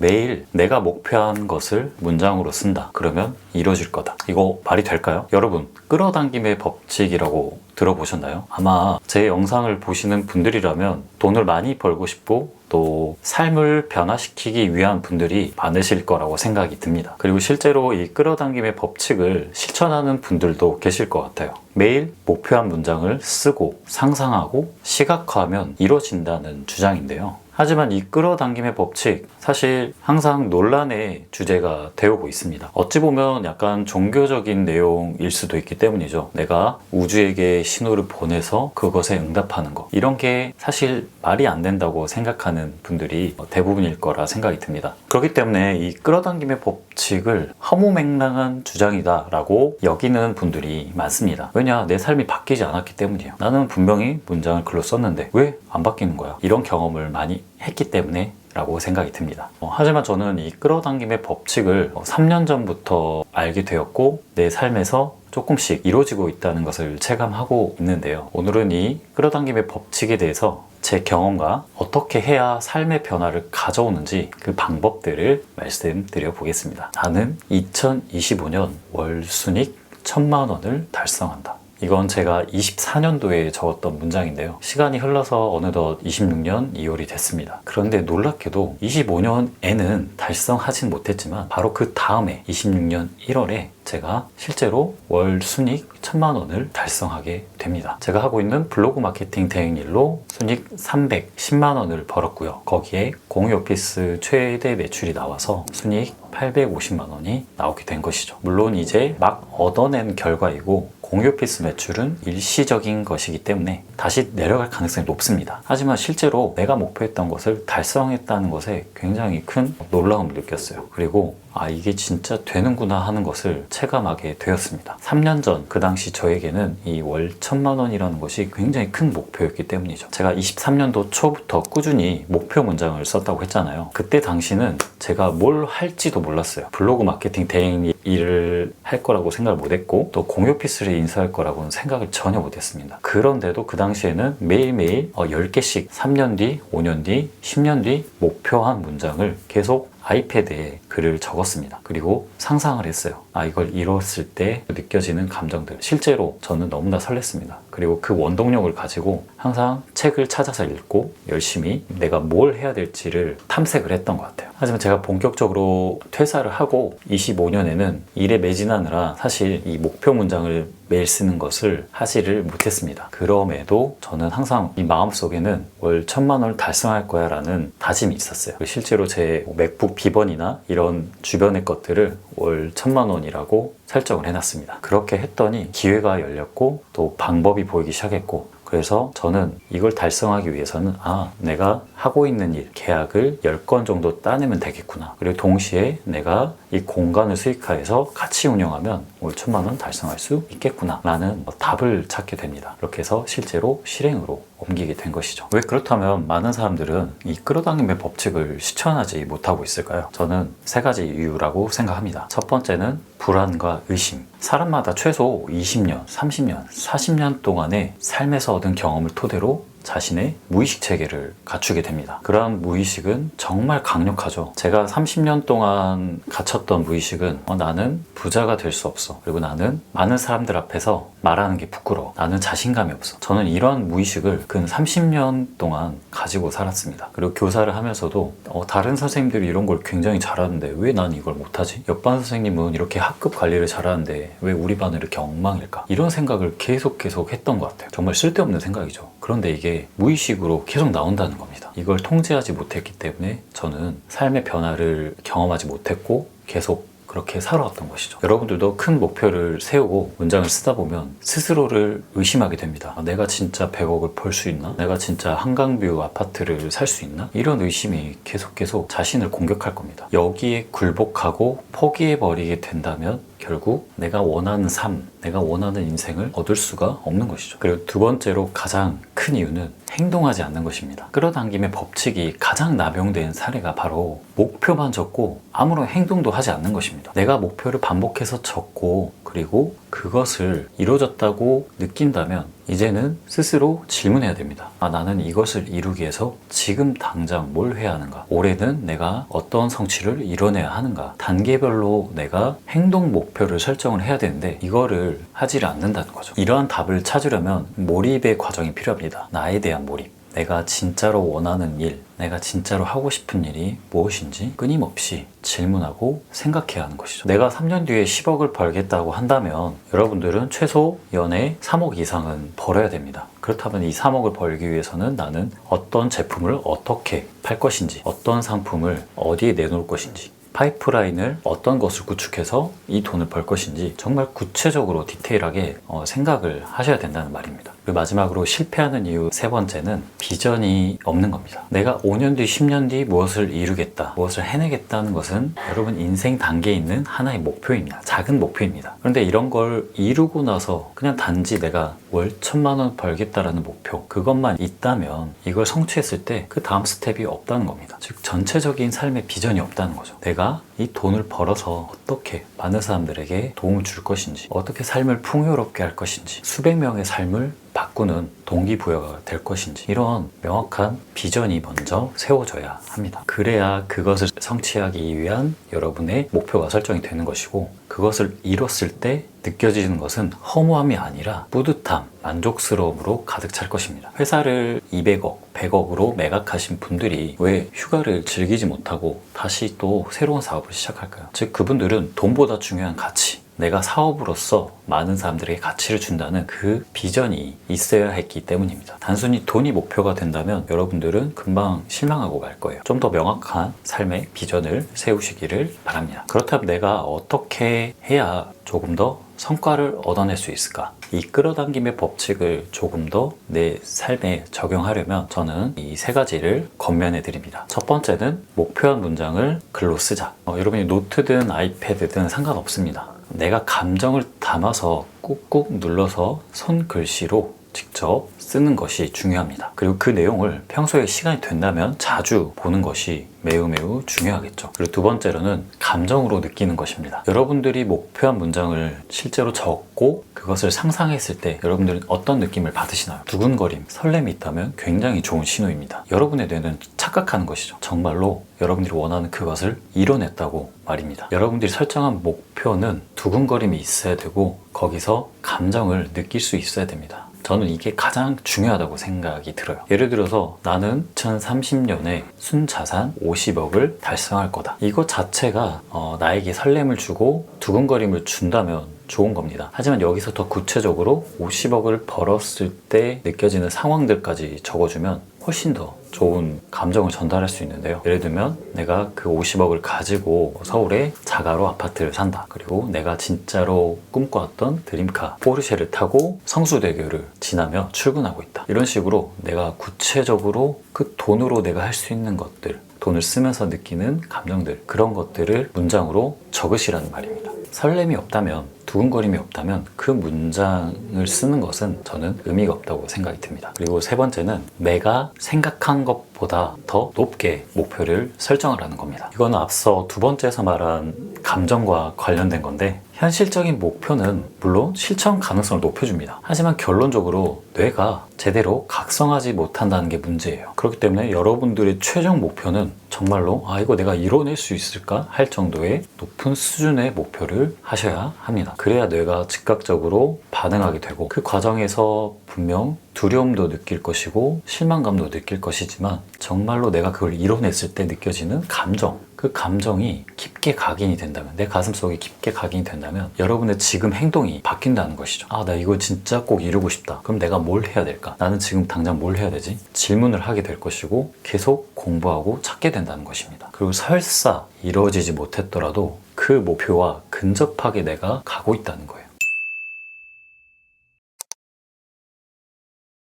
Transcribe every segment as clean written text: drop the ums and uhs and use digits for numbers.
매일 내가 목표한 것을 문장으로 쓴다. 그러면 이루어질 거다. 이거 말이 될까요? 여러분, 끌어당김의 법칙이라고 들어보셨나요? 아마 제 영상을 보시는 분들이라면 돈을 많이 벌고 싶고 또 삶을 변화시키기 위한 분들이 많으실 거라고 생각이 듭니다. 그리고 실제로 이 끌어당김의 법칙을 실천하는 분들도 계실 것 같아요. 매일 목표한 문장을 쓰고 상상하고 시각화하면 이루어진다는 주장인데요. 하지만 이 끌어당김의 법칙, 사실 항상 논란의 주제가 되어오고 있습니다. 어찌 보면 약간 종교적인 내용일 수도 있기 때문이죠. 내가 우주에게 신호를 보내서 그것에 응답하는 것, 이런 게 사실 말이 안 된다고 생각하는 분들이 대부분일 거라 생각이 듭니다. 그렇기 때문에 이 끌어당김의 법칙을 허무맹랑한 주장이다 라고 여기는 분들이 많습니다. 왜냐? 내 삶이 바뀌지 않았기 때문이에요. 나는 분명히 문장을 글로 썼는데 왜 안 바뀌는 거야? 이런 경험을 많이 했기 때문에 라고 생각이 듭니다. 하지만 저는 이 끌어당김의 법칙을 3년 전부터 알게 되었고 내 삶에서 조금씩 이루어지고 있다는 것을 체감하고 있는데요. 오늘은 이 끌어당김의 법칙에 대해서 제 경험과 어떻게 해야 삶의 변화를 가져오는지 그 방법들을 말씀드려 보겠습니다. 나는 2025년 월 순익 1000만 원을 달성한다. 이건 제가 24년도에 적었던 문장인데요. 시간이 흘러서 어느덧 26년 2월이 됐습니다. 그런데 놀랍게도 25년에는 달성하진 못했지만 바로 그 다음에 26년 1월에 제가 실제로 월 순익 1000만 원을 달성하게 됩니다. 제가 하고 있는 블로그 마케팅 대행일로 순익 310만 원을 벌었고요. 거기에 공유 오피스 최대 매출이 나와서 순익 850만 원이 나오게 된 것이죠. 물론 이제 막 얻어낸 결과이고 공유 오피스 매출은 일시적인 것이기 때문에 다시 내려갈 가능성이 높습니다. 하지만 실제로 내가 목표했던 것을 달성했다는 것에 굉장히 큰 놀라움을 느꼈어요. 그리고 이게 진짜 되는구나 하는 것을 체감하게 되었습니다. 3년 전 그 당시 저에게는 이 월 1000만 원이라는 것이 굉장히 큰 목표였기 때문이죠. 제가 23년도 초부터 꾸준히 목표 문장을 썼다고 했잖아요. 그때 당시는 제가 뭘 할지도 몰랐어요. 블로그 마케팅 대행 일을 할 거라고 생각을 못했고 또 공유 오피스를 인수할 거라고는 생각을 전혀 못했습니다. 그런데도 그 당시에는 매일매일 10개씩 3년 뒤, 5년 뒤, 10년 뒤 목표한 문장을 계속 아이패드에 글을 적었습니다. 그리고 상상을 했어요. 이걸 이뤘을 때 느껴지는 감정들. 실제로 저는 너무나 설렜습니다. 그리고 그 원동력을 가지고 항상 책을 찾아서 읽고 열심히 내가 뭘 해야 될지를 탐색을 했던 것 같아요. 하지만 제가 본격적으로 퇴사를 하고 25년에는 일에 매진하느라 사실 이 목표 문장을 매일 쓰는 것을 하지를 못했습니다. 그럼에도 저는 항상 이 마음속에는 월 1000만 원을 달성할 거야 라는 다짐이 있었어요. 실제로 제 맥북 비번이나 이런 주변의 것들을 월 1000만 원이라고 설정을 해놨습니다. 그렇게 했더니 기회가 열렸고 또 방법이 보이기 시작했고, 그래서 저는 이걸 달성하기 위해서는 내가 하고 있는 일, 계약을 10건 정도 따내면 되겠구나. 그리고 동시에 내가 이 공간을 수익화해서 같이 운영하면 월 1000만 원 달성할 수 있겠구나 라는 답을 찾게 됩니다. 그렇게 해서 실제로 실행으로 옮기게 된 것이죠. 왜 그렇다면 많은 사람들은 이 끌어당김의 법칙을 실천하지 못하고 있을까요? 저는 3가지 이유라고 생각합니다. 첫 번째는 불안과 의심. 사람마다 최소 20년, 30년, 40년 동안의 삶에서 얻은 경험을 토대로 자신의 무의식 체계를 갖추게 됩니다. 그러한 무의식은 정말 강력하죠. 제가 30년 동안 갖췄던 무의식은 나는 부자가 될 수 없어. 그리고 나는 많은 사람들 앞에서 말하는 게 부끄러워. 나는 자신감이 없어. 저는 이러한 무의식을 근 30년 동안 가지고 살았습니다. 그리고 교사를 하면서도 다른 선생님들이 이런 걸 굉장히 잘하는데 왜 난 이걸 못하지? 옆반 선생님은 이렇게 학급 관리를 잘하는데 왜 우리 반은 이렇게 엉망일까? 이런 생각을 계속 했던 것 같아요. 정말 쓸데없는 생각이죠. 그런데 이게 무의식으로 계속 나온다는 겁니다. 이걸 통제하지 못했기 때문에 저는 삶의 변화를 경험하지 못했고 계속 그렇게 살아왔던 것이죠. 여러분들도 큰 목표를 세우고 문장을 쓰다 보면 스스로를 의심하게 됩니다. 내가 진짜 100억을 벌 수 있나? 내가 진짜 한강뷰 아파트를 살 수 있나? 이런 의심이 계속 자신을 공격할 겁니다. 여기에 굴복하고 포기해버리게 된다면 결국 내가 원하는 삶, 내가 원하는 인생을 얻을 수가 없는 것이죠. 그리고 두 번째로 가장 큰 이유는 행동하지 않는 것입니다. 끌어당김의 법칙이 가장 남용된 사례가 바로 목표만 적고 아무런 행동도 하지 않는 것입니다. 내가 목표를 반복해서 적고 그리고 그것을 이루어졌다고 느낀다면 이제는 스스로 질문해야 됩니다. 나는 이것을 이루기 위해서 지금 당장 뭘 해야 하는가? 올해는 내가 어떤 성취를 이뤄내야 하는가? 단계별로 내가 행동 목표를 설정을 해야 되는데 이거를 하지를 않는다는 거죠. 이러한 답을 찾으려면 몰입의 과정이 필요합니다. 나에 대한 몰입. 내가 진짜로 원하는 일, 내가 진짜로 하고 싶은 일이 무엇인지 끊임없이 질문하고 생각해야 하는 것이죠. 내가 3년 뒤에 10억을 벌겠다고 한다면 여러분들은 최소 연에 3억 이상은 벌어야 됩니다. 그렇다면 이 3억을 벌기 위해서는 나는 어떤 제품을 어떻게 팔 것인지, 어떤 상품을 어디에 내놓을 것인지, 파이프라인을 어떤 것을 구축해서 이 돈을 벌 것인지 정말 구체적으로 디테일하게 생각을 하셔야 된다는 말입니다. 그리고 마지막으로 실패하는 이유 세 번째는 비전이 없는 겁니다. 내가 5년 뒤, 10년 뒤 무엇을 이루겠다, 무엇을 해내겠다는 것은 여러분 인생 단계에 있는 하나의 목표입니다. 작은 목표입니다. 그런데 이런 걸 이루고 나서 그냥 단지 내가 월 1,000만 원 벌겠다라는 목표, 그것만 있다면 이걸 성취했을 때 그 다음 스텝이 없다는 겁니다. 즉 전체적인 삶의 비전이 없다는 거죠. 내가 이 돈을 벌어서 어떻게 많은 사람들에게 도움을 줄 것인지, 어떻게 삶을 풍요롭게 할 것인지, 수백 명의 삶을 바꾸는 동기부여가 될 것인지, 이런 명확한 비전이 먼저 세워져야 합니다. 그래야 그것을 성취하기 위한 여러분의 목표가 설정이 되는 것이고, 그것을 이뤘을 때 느껴지는 것은 허무함이 아니라 뿌듯함, 만족스러움으로 가득 찰 것입니다. 회사를 200억, 100억으로 매각하신 분들이 왜 휴가를 즐기지 못하고 다시 또 새로운 사업을 시작할까요? 즉 그분들은 돈보다 중요한 가치, 내가 사업으로서 많은 사람들에게 가치를 준다는 그 비전이 있어야 했기 때문입니다. 단순히 돈이 목표가 된다면 여러분들은 금방 실망하고 말 거예요. 좀 더 명확한 삶의 비전을 세우시기를 바랍니다. 그렇다면 내가 어떻게 해야 조금 더 성과를 얻어낼 수 있을까? 이 끌어당김의 법칙을 조금 더 내 삶에 적용하려면 저는 이 세 가지를 권면해 드립니다. 첫 번째는 목표한 문장을 글로 쓰자. 여러분이 노트든 아이패드든 상관없습니다. 내가 감정을 담아서 꾹꾹 눌러서 손글씨로 직접 쓰는 것이 중요합니다. 그리고 그 내용을 평소에 시간이 된다면 자주 보는 것이 매우 중요하겠죠. 그리고 두 번째로는 감정으로 느끼는 것입니다. 여러분들이 목표한 문장을 실제로 적고 그것을 상상했을 때 여러분들은 어떤 느낌을 받으시나요? 두근거림, 설렘이 있다면 굉장히 좋은 신호입니다. 여러분의 뇌는 착각하는 것이죠. 정말로 여러분들이 원하는 그것을 이뤄냈다고 말입니다. 여러분들이 설정한 목표는 두근거림이 있어야 되고 거기서 감정을 느낄 수 있어야 됩니다. 저는 이게 가장 중요하다고 생각이 들어요. 예를 들어서 나는 2030년에 순자산 50억을 달성할 거다. 이것 자체가 나에게 설렘을 주고 두근거림을 준다면 좋은 겁니다. 하지만 여기서 더 구체적으로 50억을 벌었을 때 느껴지는 상황들까지 적어주면 훨씬 더 좋은 감정을 전달할 수 있는데요. 예를 들면 내가 그 50억을 가지고 서울에 자가로 아파트를 산다. 그리고 내가 진짜로 꿈꿔왔던 드림카 포르쉐를 타고 성수대교를 지나며 출근하고 있다. 이런 식으로 내가 구체적으로 그 돈으로 내가 할 수 있는 것들, 돈을 쓰면서 느끼는 감정들, 그런 것들을 문장으로 적으시라는 말입니다. 설렘이 없다면, 두근거림이 없다면 그 문장을 쓰는 것은 저는 의미가 없다고 생각이 듭니다. 그리고 세 번째는 내가 생각한 것보다 더 높게 목표를 설정을 하는 겁니다. 이거는 앞서 두 번째에서 말한 감정과 관련된 건데, 현실적인 목표는 물론 실천 가능성을 높여줍니다. 하지만 결론적으로 뇌가 제대로 각성하지 못한다는 게 문제예요. 그렇기 때문에 여러분들의 최종 목표는 정말로 이거 내가 이뤄낼 수 있을까 할 정도의 높은 수준의 목표를 하셔야 합니다. 그래야 뇌가 즉각적으로 반응하게 되고, 그 과정에서 분명 두려움도 느낄 것이고 실망감도 느낄 것이지만 정말로 내가 그걸 이뤄냈을 때 느껴지는 감정, 그 감정이 깊게 각인이 된다면, 내 가슴속에 깊게 각인이 된다면 여러분의 지금 행동이 바뀐다는 것이죠. 나 이거 진짜 꼭 이루고 싶다. 그럼 내가 뭘 해야 될까? 나는 지금 당장 뭘 해야 되지? 질문을 하게 될 것이고 계속 공부하고 찾게 된다는 것입니다. 그리고 설사 이루어지지 못했더라도 그 목표와 근접하게 내가 가고 있다는 거예요.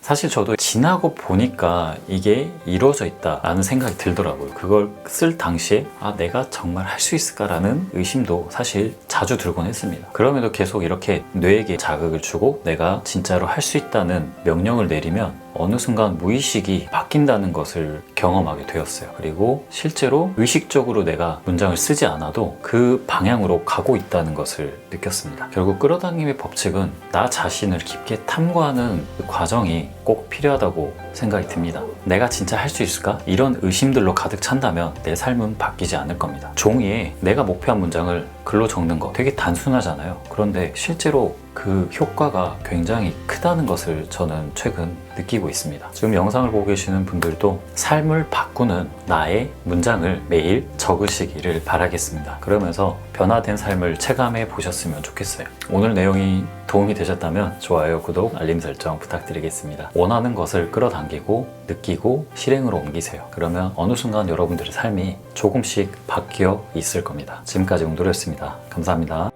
사실 저도 지나고 보니까 이게 이루어져 있다라는 생각이 들더라고요. 그걸 쓸 당시에 내가 정말 할 수 있을까라는 의심도 사실 자주 들곤 했습니다. 그럼에도 계속 이렇게 뇌에게 자극을 주고 내가 진짜로 할 수 있다는 명령을 내리면 어느 순간 무의식이 바뀐다는 것을 경험하게 되었어요. 그리고 실제로 의식적으로 내가 문장을 쓰지 않아도 그 방향으로 가고 있다는 것을 느꼈습니다. 결국 끌어당김의 법칙은 나 자신을 깊게 탐구하는 그 과정이 꼭 필요하다고 생각이 듭니다. 내가 진짜 할 수 있을까? 이런 의심들로 가득 찬다면 내 삶은 바뀌지 않을 겁니다. 종이에 내가 목표한 문장을 글로 적는 거 되게 단순하잖아요. 그런데 실제로 그 효과가 굉장히 크다는 것을 저는 최근 느끼고 있습니다. 지금 영상을 보고 계시는 분들도 삶을 바꾸는 나의 문장을 매일 적으시기를 바라겠습니다. 그러면서 변화된 삶을 체감해 보셨으면 좋겠어요. 오늘 내용이 도움이 되셨다면 좋아요, 구독, 알림 설정 부탁드리겠습니다. 원하는 것을 끌어당기고 느끼고 실행으로 옮기세요. 그러면 어느 순간 여러분들의 삶이 조금씩 바뀌어 있을 겁니다. 지금까지 웅도리였습니다. 감사합니다.